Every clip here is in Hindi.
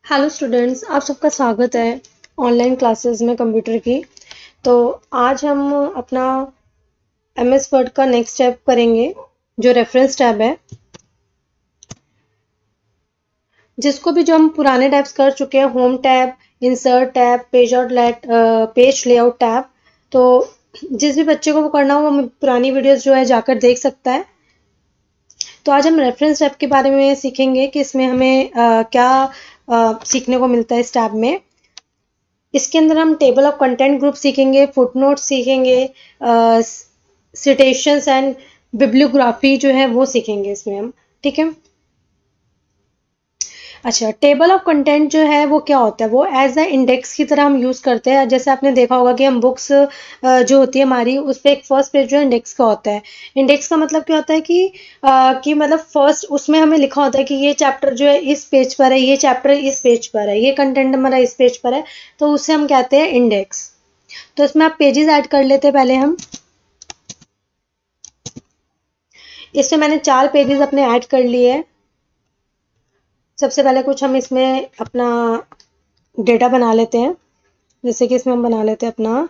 हेलो स्टूडेंट्स, आप सबका स्वागत है ऑनलाइन क्लासेस में कंप्यूटर की। तो आज हम अपना एमएस वर्ड का नेक्स्ट स्टेप करेंगे, जो रेफरेंस टैब है, जिसको भी जो हम पुराने टैब्स कर चुके हैं, home tab, insert tab, page layout tab. तो जिस भी बच्चे को वो करना हो, वो पुरानी वीडियोस जो है जाकर देख सकता है। तो आज हम रेफरेंस टैब के बारे में सीखेंगे कि इसमें हमें क्या सीखने को मिलता है इस टैब में। इसके अंदर हम टेबल ऑफ कंटेंट ग्रुप सीखेंगे, फुटनोट सीखेंगे, सिटेशंस एंड बिब्लियोग्राफी जो है वो सीखेंगे इसमें हम। ठीक है। अच्छा, टेबल ऑफ कंटेंट जो है वो क्या होता है? वो एज अ इंडेक्स की तरह हम यूज़ करते हैं। जैसे आपने देखा होगा कि हम बुक्स जो होती है हमारी, उस पर एक फर्स्ट पेज जो है इंडेक्स का होता है। इंडेक्स का मतलब क्या होता है कि मतलब फर्स्ट उसमें हमें लिखा होता है कि ये चैप्टर जो है इस पेज पर है, ये चैप्टर इस पेज पर है, ये कंटेंट हमारा इस पेज पर है। तो उसे हम कहते हैं इंडेक्स। तो इसमें आप पेजेस ऐड कर लेते हैं पहले हम। इसमें मैंने 4 पेजेस अपने ऐड कर लिए हैं। सबसे पहले कुछ हम इसमें अपना डेटा बना लेते हैं। जैसे कि इसमें हम बना लेते हैं अपना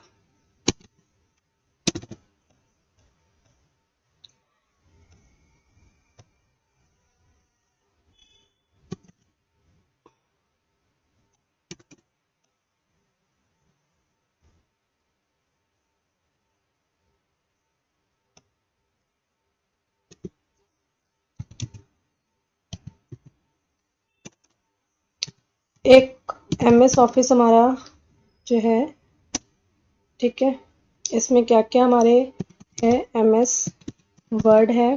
एक एमएस ऑफिस हमारा जो है। ठीक है। इसमें क्या क्या हमारे है? एमएस वर्ड है।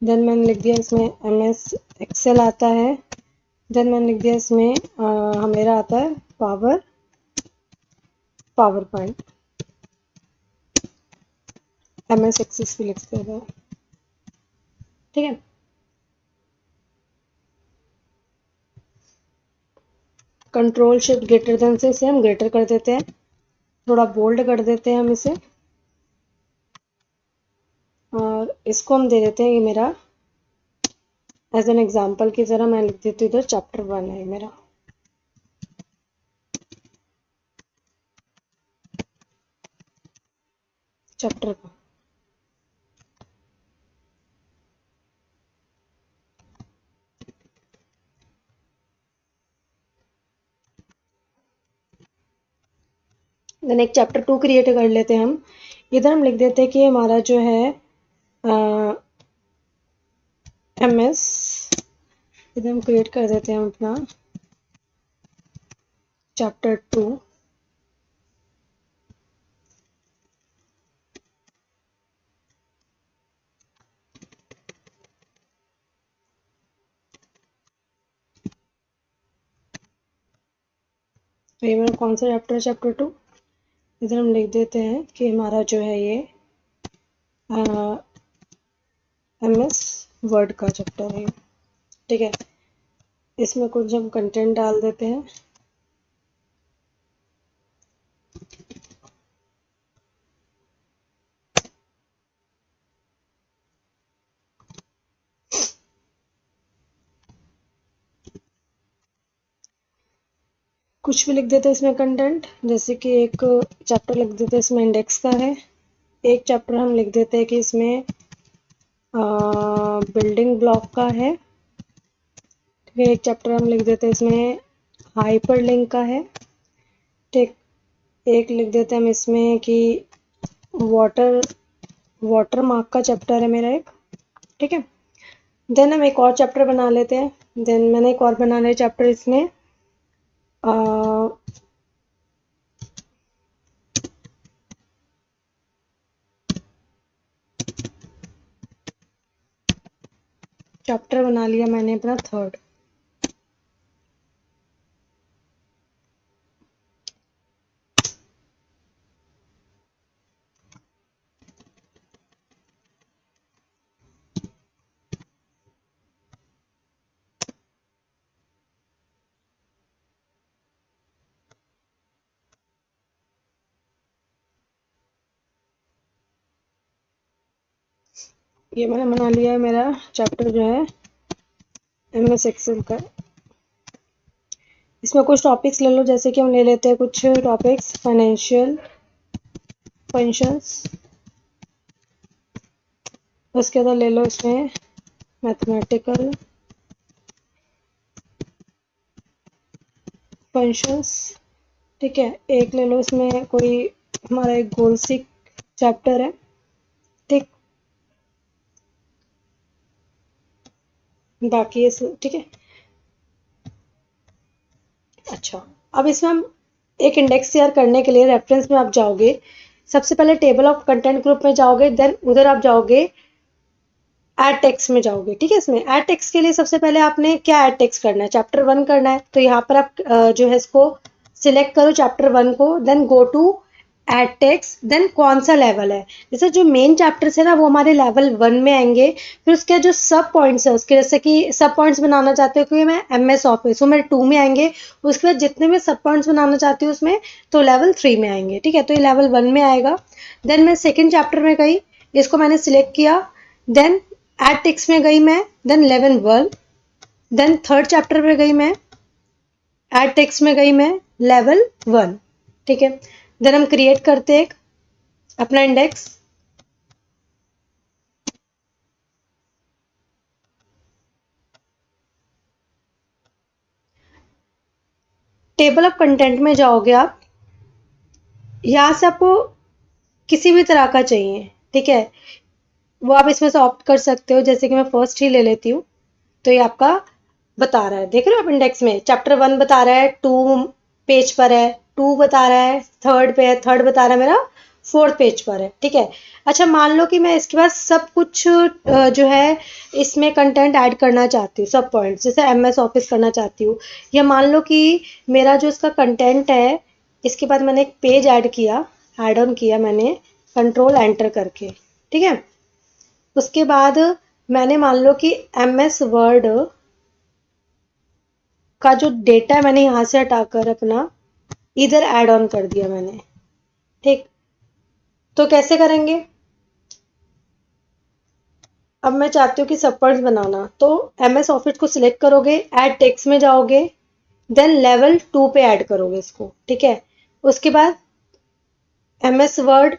देन मैंने लिख दिया इसमें एमएस एक्सेल आता है। देन मैंने लिख दिया इसमें मेरा आता है पावर पॉइंट। एमएस एक्सेस भी लिखते हैं। ठीक है। कंट्रोल शिफ्ट ग्रेटर देन से इसे हम ग्रेटर कर देते हैं, थोड़ा बोल्ड कर देते हैं हम इसे। और इसको हम दे देते हैं, ये मेरा एज एन एग्जाम्पल की तरह मैं लिख देती हूँ इधर चैप्टर 1 है मेरा। चैप्टर का देन एक चैप्टर 2 क्रिएट कर लेते हैं हम। इधर हम लिख देते हैं कि हमारा जो है एमएस, इधर हम क्रिएट कर देते हैं अपना चैप्टर 2। तो ये मेरा कौन सा चैप्टर है? चैप्टर 2। इधर हम लिख देते हैं कि हमारा जो है ये एमएस वर्ड का चैप्टर है। ठीक है। इसमें कुछ हम कंटेंट डाल देते हैं। कुछ भी लिख देते हैं इसमें कंटेंट, जैसे कि एक चैप्टर लिख देते हैं इसमें इंडेक्स का है। एक चैप्टर हम लिख देते हैं कि इसमें बिल्डिंग ब्लॉक का है। ठीक है। एक चैप्टर हम लिख देते हैं इसमें हाइपर लिंक का है। ठीक। एक लिख देते हैं हम इसमें कि वाटर वाटर मार्क का चैप्टर है मेरा एक। ठीक है। देन हम एक और चैप्टर बना लेते हैं। देन मैंने एक और बना लिया चैप्टर इसमें चैप्टर बना लिया मैंने अपना 3rd। ये मैंने बना लिया है मेरा चैप्टर जो है एमएस एक्सेल का। इसमें कुछ टॉपिक्स ले लो, जैसे कि हम ले लेते हैं कुछ टॉपिक्स, फाइनेंशियल फंक्शंस, उसके बाद ले लो इसमें मैथमेटिकल फंक्शंस। ठीक है, एक ले लो इसमें कोई हमारा एक गोल्सिक चैप्टर है। ठीक, बाकी ये ठीक है। अच्छा, अब इसमें हम एक इंडेक्स तैयार करने के लिए रेफरेंस में आप जाओगे, सबसे पहले टेबल ऑफ कंटेंट ग्रुप में जाओगे, देन उधर आप जाओगे ऐड टेक्स्ट में जाओगे। ठीक है, इसमें ऐड टेक्स्ट के लिए सबसे पहले आपने क्या ऐड टेक्स्ट करना है, चैप्टर 1 करना है, तो यहाँ पर आप जो है इसको सिलेक्ट करो चैप्टर 1 को, then go to add text, then कौन सा लेवल है। जैसे जो मेन चैप्टर्स है ना वो हमारे लेवल 1 में आएंगे, फिर उसके जो सब पॉइंट्स है उसके, जैसे कि सब पॉइंट्स बनाना चाहते हो कि मैं MS ऑफिस हूँ, मेरे 2 में आएंगे। उसके बाद जितने भी सब पॉइंट्स बनाना चाहती हूँ उसमें, तो लेवल 3 में आएंगे। ठीक है, तो ये लेवल 1 में आएगा। देन मैं सेकेंड चैप्टर में गई, इसको मैंने सिलेक्ट किया, देन एड टेक्स्ट में गई मैं, then level 1, then third chapter में गई मैं, एड टेक्स्ट में गई मैं, लेवल 1। ठीक है, देन हम क्रिएट करते एक अपना इंडेक्स। टेबल ऑफ कंटेंट में जाओगे आप, यहाँ से आपको किसी भी तरह का चाहिए, ठीक है, वो आप इसमें से ऑप्ट कर सकते हो। जैसे कि मैं फर्स्ट ही ले लेती हूँ, तो ये आपका बता रहा है, देख रहे हो आप इंडेक्स में चैप्टर 1 बता रहा है, 2 पेज पर है, 2 बता रहा है थर्ड पे है, थर्ड बता रहा है मेरा फोर्थ पेज पर है। ठीक है, अच्छा मान लो कि मैं इसके बाद सब कुछ जो है इसमें कंटेंट ऐड करना चाहती हूँ, सब पॉइंट्स, जैसे MS ऑफिस करना चाहती हूँ, या मान लो कि मेरा जो इसका कंटेंट है, इसके बाद मैंने एक पेज ऐड किया, ऐड ऑन किया मैंने कंट्रोल एंटर करके। ठीक है, उसके बाद मैंने मान लो कि MS वर्ड का जो डेटा है मैंने यहाँ से हटाकर अपना इधर ऐड ऑन कर दिया मैंने। ठीक, तो कैसे करेंगे, अब मैं चाहती हूँ कि सब पॉइंट्स बनाना, तो MS ऑफिस को सिलेक्ट करोगे, ऐड टेक्स्ट में जाओगे, देन लेवल 2 पे ऐड करोगे इसको। ठीक है, उसके बाद MS word,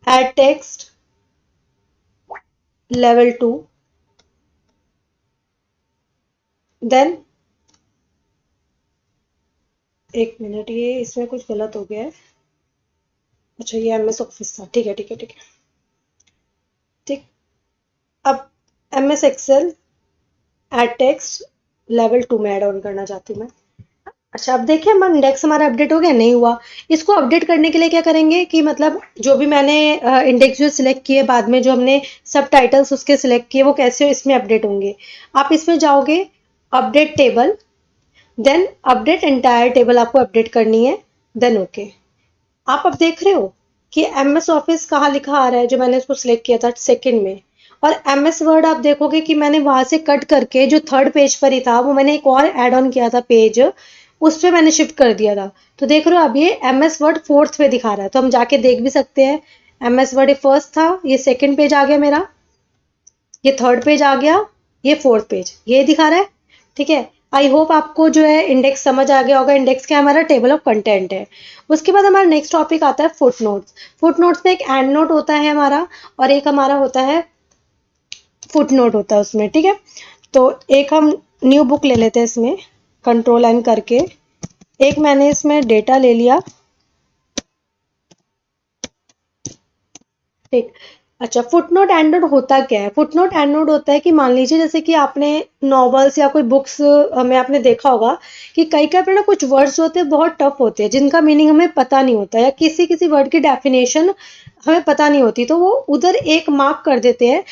add text, level 2, then एक मिनट, ये इसमें कुछ गलत हो गया है। अच्छा, ये MS ऑफिस था, ठीक है ठीक है ठीक है। ठीक, अब MS Excel, add text, level 2 में ऐड ऑन करना चाहती हूँ मैं। अच्छा, अब देखिए हम इंडेक्स हमारा अपडेट हो गया, नहीं हुआ। इसको अपडेट करने के लिए क्या करेंगे कि मतलब जो भी मैंने इंडेक्स जो सिलेक्ट किए, बाद में जो हमने सब टाइटल्स उसके सिलेक्ट किए, वो कैसे इसमें अपडेट होंगे। आप इसमें जाओगे, update table, then update entire table आपको अपडेट करनी है, देन ओके। आप अब देख रहे हो कि MS ऑफिस कहाँ लिखा आ रहा है, जो मैंने उसको सिलेक्ट किया था सेकंड में, और MS वर्ड आप देखोगे कि मैंने वहां से कट करके जो थर्ड पेज पर ही था, वो मैंने एक और ऐड ऑन किया था पेज, उस पे मैंने शिफ्ट कर दिया था। तो देख रहे हो अब ये MS वर्ड फोर्थ पे दिखा रहा है, तो हम जाके देख भी सकते हैं। MS वर्ड फर्स्ट था, ये सेकंड पेज आ गया मेरा, ये थर्ड पेज आ गया, ये फोर्थ पेज, ये दिखा रहा है। ठीक है, आई होप आपको जो है इंडेक्स समझ आ गया होगा। इंडेक्स क्या हमारा टेबल ऑफ कंटेंट है। उसके बाद हमारा नेक्स्ट टॉपिक आता है फुट नोट्स। फुट नोट्स में एक एंड नोट होता है हमारा, और एक हमारा होता है फुट नोट होता है उसमें। ठीक है, तो एक हम न्यू बुक ले लेते हैं इसमें, कंट्रोल एन करके, एक मैंने इसमें डेटा ले लिया। ठीक, अच्छा, फुट नोट एंड नोट होता क्या है। फुट नोट एंड नोट होता है कि मान लीजिए जैसे कि आपने नॉवेल्स या कोई बुक्स में आपने देखा होगा कि कई कई पे ना कुछ वर्ड्स होते हैं बहुत टफ होते हैं, जिनका मीनिंग हमें पता नहीं होता, या किसी किसी वर्ड की डेफिनेशन हमें पता नहीं होती, तो वो उधर एक मार्क कर देते हैं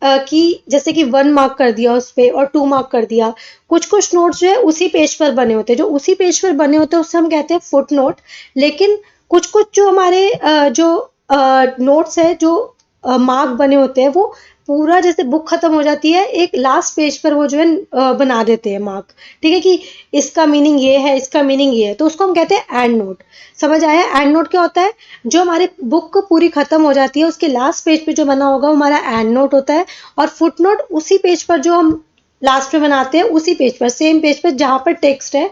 कि जैसे कि 1 मार्क कर दिया उस पे, और 2 मार्क कर दिया। कुछ कुछ नोट्स जो है उसी पेज पर बने होते हैं, जो उसी पेज पर बने होते हैं उससे हम कहते हैं फुट नोट। लेकिन कुछ कुछ जो हमारे जो नोट्स है, जो मार्क बने होते हैं, वो पूरा जैसे बुक खत्म हो जाती है, एक लास्ट पेज पर वो जो है बना देते हैं मार्क। ठीक है, कि इसका मीनिंग ये है, इसका मीनिंग ये है, तो उसको हम कहते हैं एंड नोट। समझ आया, एंड नोट क्या होता है, जो हमारी बुक पूरी खत्म हो जाती है उसके लास्ट पेज पे जो बना होगा वो हमारा एंड नोट होता है, और फुट नोट उसी पेज पर जो हम लास्ट में बनाते हैं उसी पेज पर, सेम पेज पर जहाँ पर टेक्स्ट है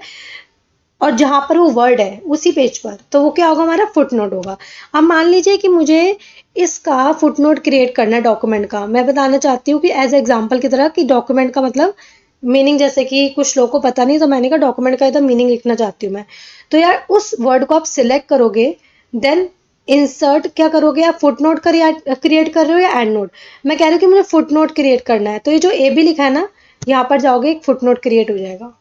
और जहाँ पर वो वर्ड है उसी पेज पर, तो वो क्या होगा, हमारा फुट नोट होगा। अब मान लीजिए कि मुझे इसका फुट नोट क्रिएट करना है डॉक्यूमेंट का। मैं बताना चाहती हूँ कि एज एग्जाम्पल की तरह कि डॉक्यूमेंट का मतलब मीनिंग, जैसे कि कुछ लोगों को पता नहीं, तो मैंने कहा डॉक्यूमेंट का इधर मीनिंग लिखना चाहती हूँ मैं। तो यार उस वर्ड को आप सिलेक्ट करोगे, देन इंसर्ट क्या करोगे आप, फुट नोट क्रिएट कर रहे हो या एंड नोट। मैं कह रही हूँ कि मुझे फुट नोट क्रिएट करना है, तो ये जो ए बी लिखा है ना, यहाँ पर जाओगे एक फुट नोट क्रिएट हो जाएगा।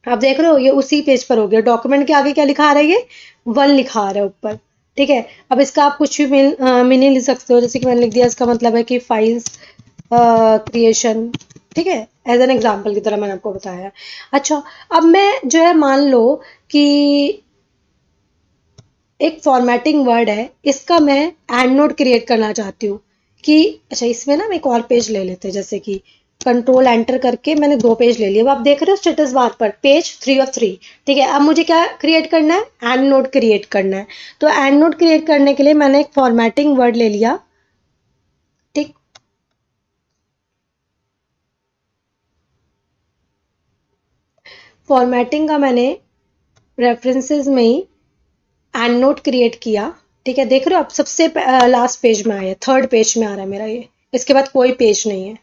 आप देख रहे हो ये उसी पेज पर हो गया। डॉक्यूमेंट के आगे क्या लिखा आ रहा है, ये वन लिखा आ रहा है ऊपर। ठीक है, अब इसका आप कुछ भी मीनिंग लिख सकते हो, जैसे कि मैंने लिख दिया इसका मतलब है कि फाइल्स क्रिएशन। ठीक है, एज एन एग्जाम्पल की तरह मैंने आपको बताया। अच्छा, अब मैं जो है मान लो कि एक फॉर्मेटिंग वर्ड है, इसका मैं एंड नोट क्रिएट करना चाहती हूँ कि अच्छा इसमें ना हम एक और पेज ले लेते हैं, जैसे कि कंट्रोल एंटर करके मैंने 2 पेज ले लिए। अब आप देख रहे हो स्टेटस बार पर पेज 3 of 3। ठीक है, अब मुझे क्या क्रिएट करना है, एंड नोट क्रिएट करना है। तो एंड नोट क्रिएट करने के लिए मैंने एक फॉर्मेटिंग वर्ड ले लिया। ठीक, फॉर्मेटिंग का मैंने रेफरेंसेस में ही एंड नोट क्रिएट किया। ठीक है, देख रहे हो आप सबसे लास्ट पेज में आया, थर्ड पेज में आ रहा है मेरा ये, इसके बाद कोई पेज नहीं है।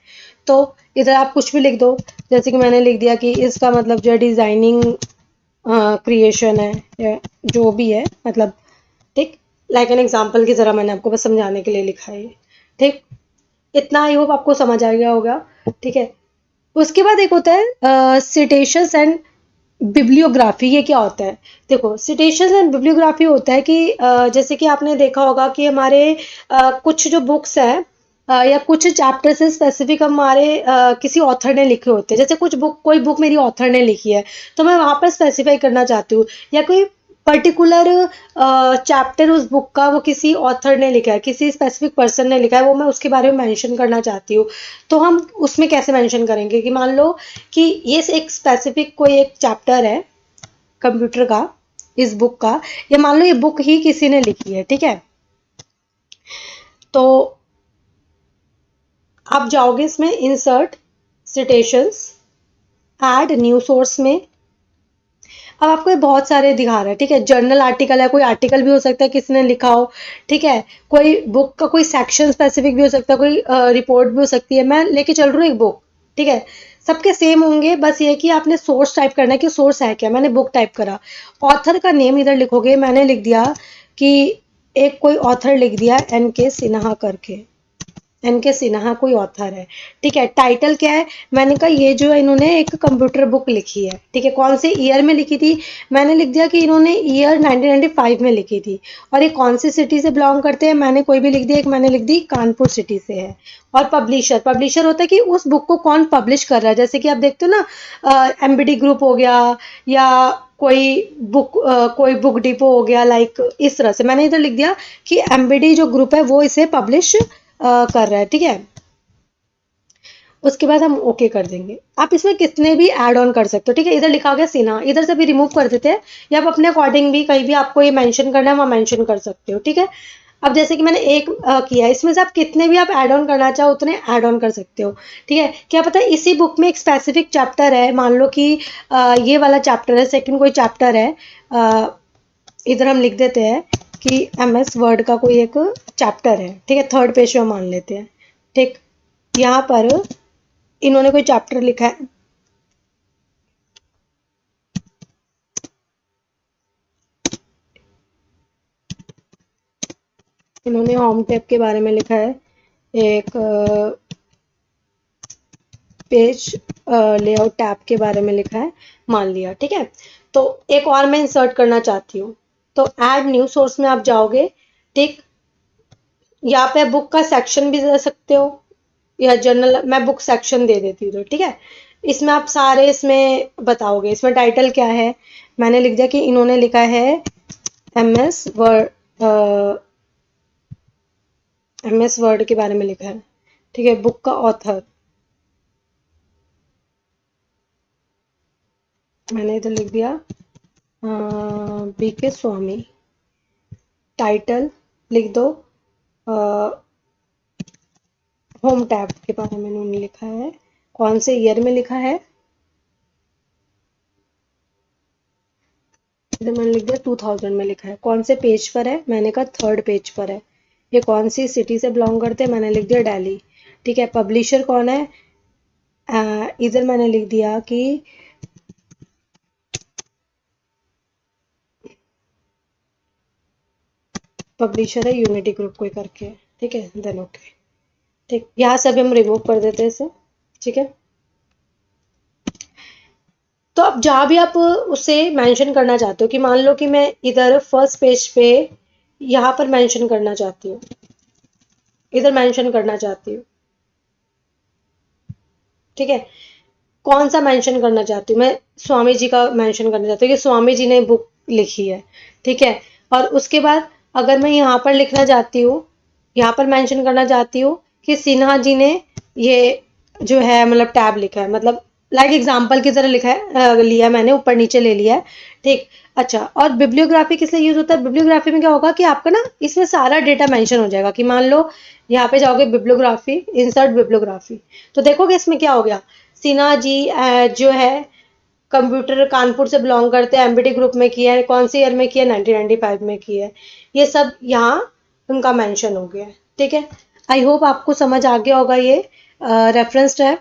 तो इधर आप कुछ भी लिख दो, जैसे कि मैंने लिख दिया कि इसका मतलब जो डिजाइनिंग क्रिएशन है या जो भी है मतलब। ठीक, लाइक एन एग्जाम्पल की तरह मैंने आपको बस समझाने के लिए लिखा है। ठीक, इतना आई होप आपको समझ आ गया होगा। ठीक है, उसके बाद एक होता है सिटेशंस एंड बिब्लियोग्राफी। ये क्या होता है, देखो सिटेशंस एंड बिब्लियोग्राफी होता है कि जैसे कि आपने देखा होगा कि हमारे कुछ जो बुक्स हैं या कुछ चैप्टर से स्पेसिफिक हमारे किसी ऑथर ने लिखे होते हैं। जैसे कुछ बुक, कोई बुक मेरी ऑथर ने लिखी है, तो मैं वहाँ पर स्पेसिफाई करना चाहती हूँ, या कोई पर्टिकुलर चैप्टर उस बुक का वो किसी ऑथर ने लिखा है, किसी स्पेसिफिक पर्सन ने लिखा है, वो मैं उसके बारे में मेंशन करना चाहती हूँ। तो हम उसमें कैसे मेंशन करेंगे कि मान लो कि ये एक स्पेसिफिक कोई एक चैप्टर है कंप्यूटर का, इस बुक का, या मान लो ये बुक ही किसी ने लिखी है। ठीक है, तो आप जाओगे इसमें इंसर्ट सिटेशंस, ऐड न्यू सोर्स में। अब आपको ये बहुत सारे दिखा रहा है। ठीक है, जर्नल आर्टिकल है, कोई आर्टिकल भी हो सकता है किसी ने लिखा हो। ठीक है, कोई बुक का कोई सेक्शन स्पेसिफिक भी हो सकता है, कोई रिपोर्ट भी हो सकती है। मैं लेके चल रही हूँ एक बुक। ठीक है, सबके सेम होंगे, बस ये कि आपने सोर्स टाइप करना है कि सोर्स है क्या। मैंने बुक टाइप करा, ऑथर का नेम इधर लिखोगे। मैंने लिख दिया कि एक कोई ऑथर लिख दिया NK सिन्हा करके, NK सिन्हा कोई ऑथर है। ठीक है, टाइटल क्या है, मैंने कहा ये जो है इन्होंने एक कंप्यूटर बुक लिखी है। ठीक है, कौन से ईयर में लिखी थी, मैंने लिख दिया कि इन्होंने ईयर 1995 में लिखी थी। और ये कौन सी सिटी से बिलोंग करते हैं, मैंने कोई भी लिख दिया, एक मैंने लिख दी कानपुर सिटी से है। और पब्लिशर, पब्लिशर होता है कि उस बुक को कौन पब्लिश कर रहा है। जैसे कि आप देखते हो ना, MBD ग्रुप हो गया, या कोई बुक कोई बुक डिपो हो गया, लाइक इस तरह से मैंने इधर लिख दिया कि MBD जो ग्रुप है वो इसे पब्लिश कर रहा है। ठीक है, उसके बाद हम ओके कर देंगे। आप इसमें कितने भी ऐड ऑन कर सकते हो। ठीक है, इधर लिखा गया सिन्हा, इधर से भी रिमूव कर देते हैं, या आप अपने अकॉर्डिंग भी कहीं भी आपको ये मेंशन करना है वहाँ मेंशन कर सकते हो। ठीक है, अब जैसे कि मैंने एक किया, इसमें से आप कितने भी आप ऐड ऑन करना चाहो उतने ऐड ऑन कर सकते हो। ठीक है, क्या पता है इसी बुक में एक स्पेसिफिक चैप्टर है, मान लो कि ये वाला चैप्टर है, सेकंड कोई चैप्टर है। अ, इधर हम लिख देते हैं कि MS वर्ड का कोई एक चैप्टर है। ठीक है, थर्ड पेज में मान लेते हैं। ठीक, यहाँ पर इन्होंने कोई चैप्टर लिखा है, इन्होंने होम टैब के बारे में लिखा है, एक पेज लेआउट टैब के बारे में लिखा है, मान लिया। ठीक है, तो एक और मैं इंसर्ट करना चाहती हूँ, तो ऐड न्यू सोर्स में आप जाओगे। ठीक, यहाँ पे बुक का सेक्शन भी दे सकते हो, या जनरल, मैं बुक सेक्शन दे देती हूँ। तो ठीक है, इसमें आप सारे इसमें बताओगे, इसमें टाइटल क्या है, मैंने लिख दिया कि इन्होंने लिखा है MS वर्ड, MS वर्ड के बारे में लिखा है। ठीक है, बुक का ऑथर मैंने इधर लिख दिया BK स्वामी। टाइटल लिख दो होम टैब के बारे में उन्होंने लिखा है, कौन से ईयर में लिखा है, इधर मैंने लिख दिया 2000 में लिखा है। कौन से पेज पर है, मैंने कहा 3rd पेज पर है। ये कौन सी सिटी से बिलोंग करते हैं, मैंने लिख दिया दिल्ली। ठीक है, पब्लिशर कौन है, इधर मैंने लिख दिया कि पब्लिशर है यूनिटी ग्रुप कोई करके। ठीक है, देन ओके। ठीक, यहाँ से अभी हम रिमूव कर देते हैं इसे। ठीक है, तो अब जहाँ भी आप उसे मेंशन करना चाहते हो, कि मान लो कि मैं इधर फर्स्ट पेज पे यहाँ पर मेंशन करना चाहती हूँ, इधर मेंशन करना चाहती हूँ। ठीक है, कौन सा मेंशन करना चाहती हूँ मैं, स्वामी जी का मेंशन करना चाहती हूँ कि स्वामी जी ने बुक लिखी है। ठीक है, और उसके बाद अगर मैं यहाँ पर लिखना चाहती हूँ, यहाँ पर मेंशन करना चाहती हूँ कि सिन्हा जी ने ये जो है मतलब टैब लिखा है, मतलब लाइक एग्जाम्पल की तरह लिखा है, लिया मैंने, ऊपर नीचे ले लिया है। ठीक, अच्छा, और बिब्लियोग्राफी किस लिए यूज होता है, बिब्लियोग्राफी में क्या होगा कि आपका ना इसमें सारा डेटा मेंशन हो जाएगा, कि मान लो यहाँ पे जाओगे बिब्लियोग्राफी, इंसर्ट बिब्लियोग्राफी, तो देखोगे इसमें क्या हो गया, सिन्हा जी जो है कंप्यूटर कानपुर से बिलोंग करते हैं, एमबीटी ग्रुप में किया है, कौन सी ईयर में किया है, 1995 में किया है। ये सब यहाँ उनका मेंशन हो गया है। ठीक है, आई होप आपको समझ आ गया होगा ये रेफरेंस टैब।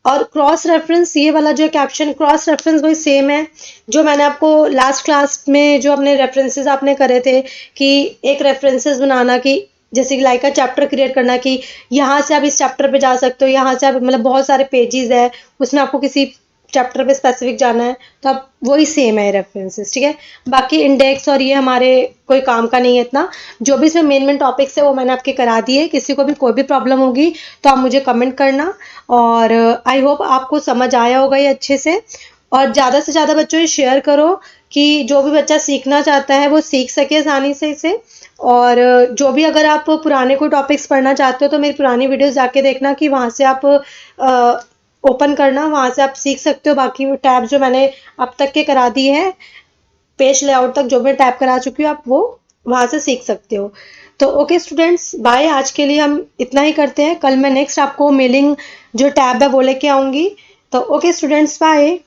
और क्रॉस रेफरेंस, ये वाला जो कैप्शन क्रॉस रेफरेंस वही सेम है जो मैंने आपको लास्ट क्लास में जो अपने रेफरेंसेस आपने करे थे, कि एक रेफरेंसेस बनाना, कि जैसे कि लाइक का चैप्टर क्रिएट करना, कि यहाँ से आप इस चैप्टर पे जा सकते हो, यहाँ से आप मतलब बहुत सारे पेजेस है, उसमें आपको किसी चैप्टर पे स्पेसिफिक जाना है, तो आप वही सेम है रेफरेंसेस। ठीक है, बाकी इंडेक्स और ये हमारे कोई काम का नहीं है इतना। जो भी इसमें मेन मेन टॉपिक्स है वो मैंने आपके करा दिए। किसी को भी कोई भी प्रॉब्लम होगी तो आप मुझे कमेंट करना, और आई होप आपको समझ आया होगा ये अच्छे से। और ज़्यादा से ज़्यादा बच्चों से शेयर करो, कि जो भी बच्चा सीखना चाहता है वो सीख सके आसानी से इसे। और जो भी अगर आप पुराने कोई टॉपिक्स पढ़ना चाहते हो तो मेरी पुरानी वीडियोस जाके देखना, कि वहाँ से आप ओपन करना, वहाँ से आप सीख सकते हो। बाकी टैब जो मैंने अब तक के करा दी है, पेज लेआउट तक जो मैं टैब करा चुकी हूँ, आप वो वहाँ से सीख सकते हो। तो ओके स्टूडेंट्स, बाय। आज के लिए हम इतना ही करते हैं, कल मैं नेक्स्ट आपको मेलिंग जो टैब है वो लेके आऊँगी। तो ओके स्टूडेंट्स, बाय।